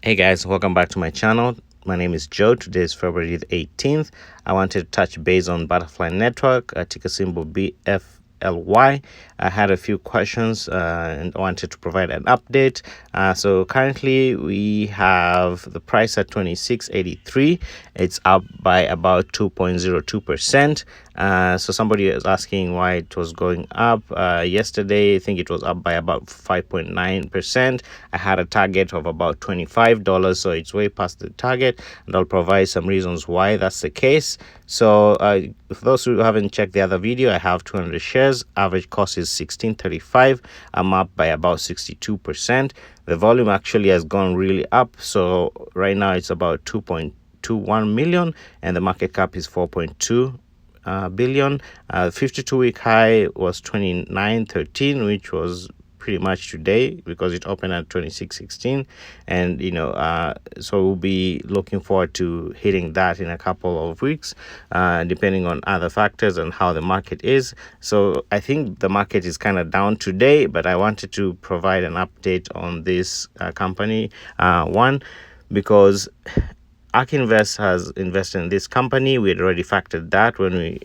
Hey guys, welcome back to my channel. My name is Joe. Today is February the 18th. I wanted to touch base on BFLY Network, ticker symbol BFLY. I had a few questions and wanted to provide an update. So currently we have the price at 26.83. It's up by about 2.02%. So somebody is asking why it was going up. Yesterday, I think it was up by about 5.9%. I had a target of about $25, so it's way past the target, and I'll provide some reasons why that's the case. So for those who haven't checked the other video, I have 200 shares. Average cost is $16.35. I'm up by about 62%. The volume actually has gone really up. So right now it's about 2.21 million, and the market cap is 4.2 billion. 52-week high was 29.13, which was pretty much today because it opened at 26.16, and so we'll be looking forward to hitting that in a couple of weeks, depending on other factors and how the market is. So I think the market is kind of down today, but I wanted to provide an update on this company. One, because ARK Invest has invested in this company. We had already factored that when we,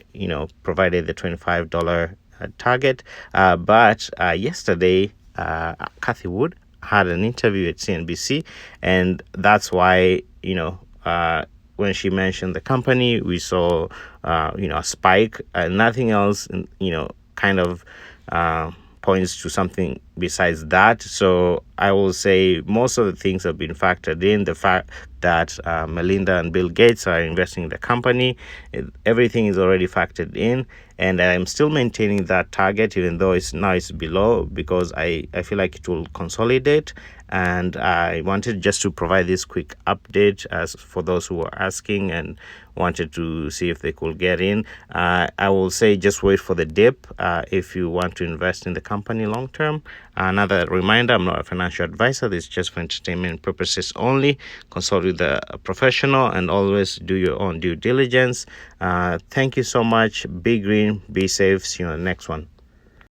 provided the $25 target. But yesterday, Cathy had an interview at CNBC, and that's why, when she mentioned the company, we saw, a spike. Nothing else, kind of points to something besides that. So I will say most of the things have been factored in. The fact that Melinda and Bill Gates are investing in the company, everything is already factored in, and I'm still maintaining that target even though it's below, because I feel like it will consolidate. And I wanted just to provide this quick update as for those who were asking and wanted to see if they could get in. I will say just wait for the dip if you want to invest in the company long term. Another reminder, I'm not a financial advisor. This is just for entertainment purposes only. Consult with a professional and always do your own due diligence. Thank you so much. Be green, be safe. See you on the next one.